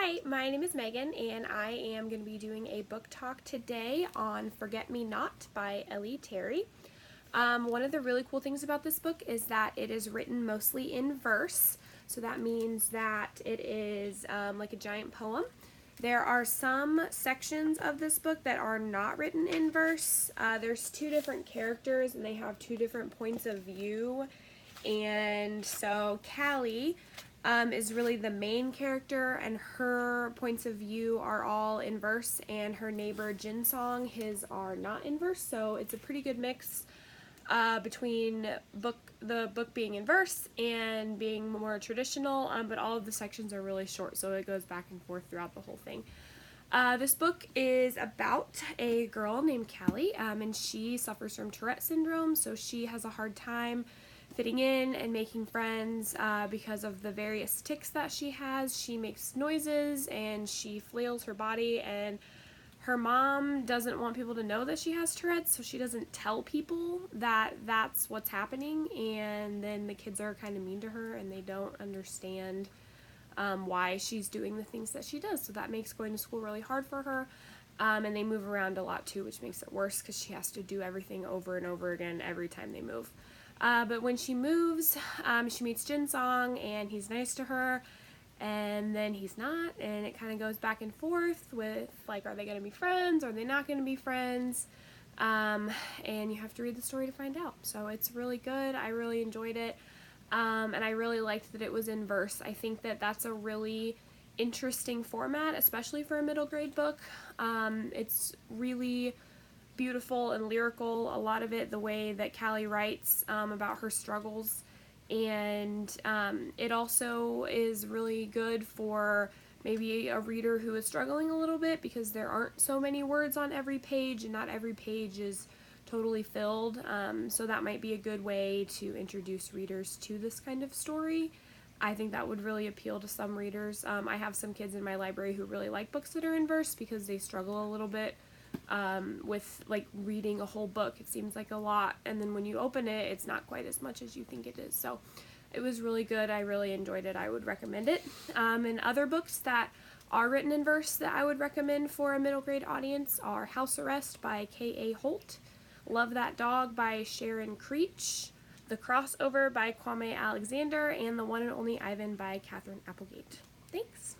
Hi, my name is Megan, and I am going to be doing a book talk today on Forget Me Not by Ellie Terry. One of the really cool things about this book is that it is written mostly in verse, so that means that it is like a giant poem. There are some sections of this book that are not written in verse. There's two different characters, and they have two different points of view. And so Callie is really the main character, and her points of view are all in verse, and her neighbor Jinsong, his are not in verse, so it's a pretty good mix between the book being in verse and being more traditional, but all of the sections are really short, so it goes back and forth throughout the whole thing. This book is about a girl named Callie, and she suffers from Tourette syndrome, so she has a hard time fitting in and making friends because of the various tics that she has. She makes noises and she flails her body, and her mom doesn't want people to know that she has Tourette's, so she doesn't tell people that that's what's happening, and then the kids are kind of mean to her and they don't understand why she's doing the things that she does, so that makes going to school really hard for her. And they move around a lot too, which makes it worse because she has to do everything over and over again every time they move. But when she moves, she meets Jinsong, and he's nice to her, and then he's not, and it kind of goes back and forth with, like, are they going to be friends, or are they not going to be friends? And you have to read the story to find out. So it's really good. I really enjoyed it, and I really liked that it was in verse. I think that that's a really interesting format, especially for a middle grade book. It's really beautiful and lyrical, a lot of it, the way that Callie writes about her struggles, and it also is really good for maybe a reader who is struggling a little bit, because there aren't so many words on every page, and not every page is totally filled, so that might be a good way to introduce readers to this kind of story. I think that would really appeal to some readers. I have some kids in my library who really like books that are in verse because they struggle a little bit with, like, reading a whole book. It seems like a lot, and then when you open it, it's not quite as much as you think it is. So it was really good. I really enjoyed it. I would recommend it. And other books that are written in verse that I would recommend for a middle grade audience are House Arrest by K.A. Holt, Love That Dog by Sharon Creech, The Crossover by Kwame Alexander, and The One and Only Ivan by Catherine Applegate. Thanks.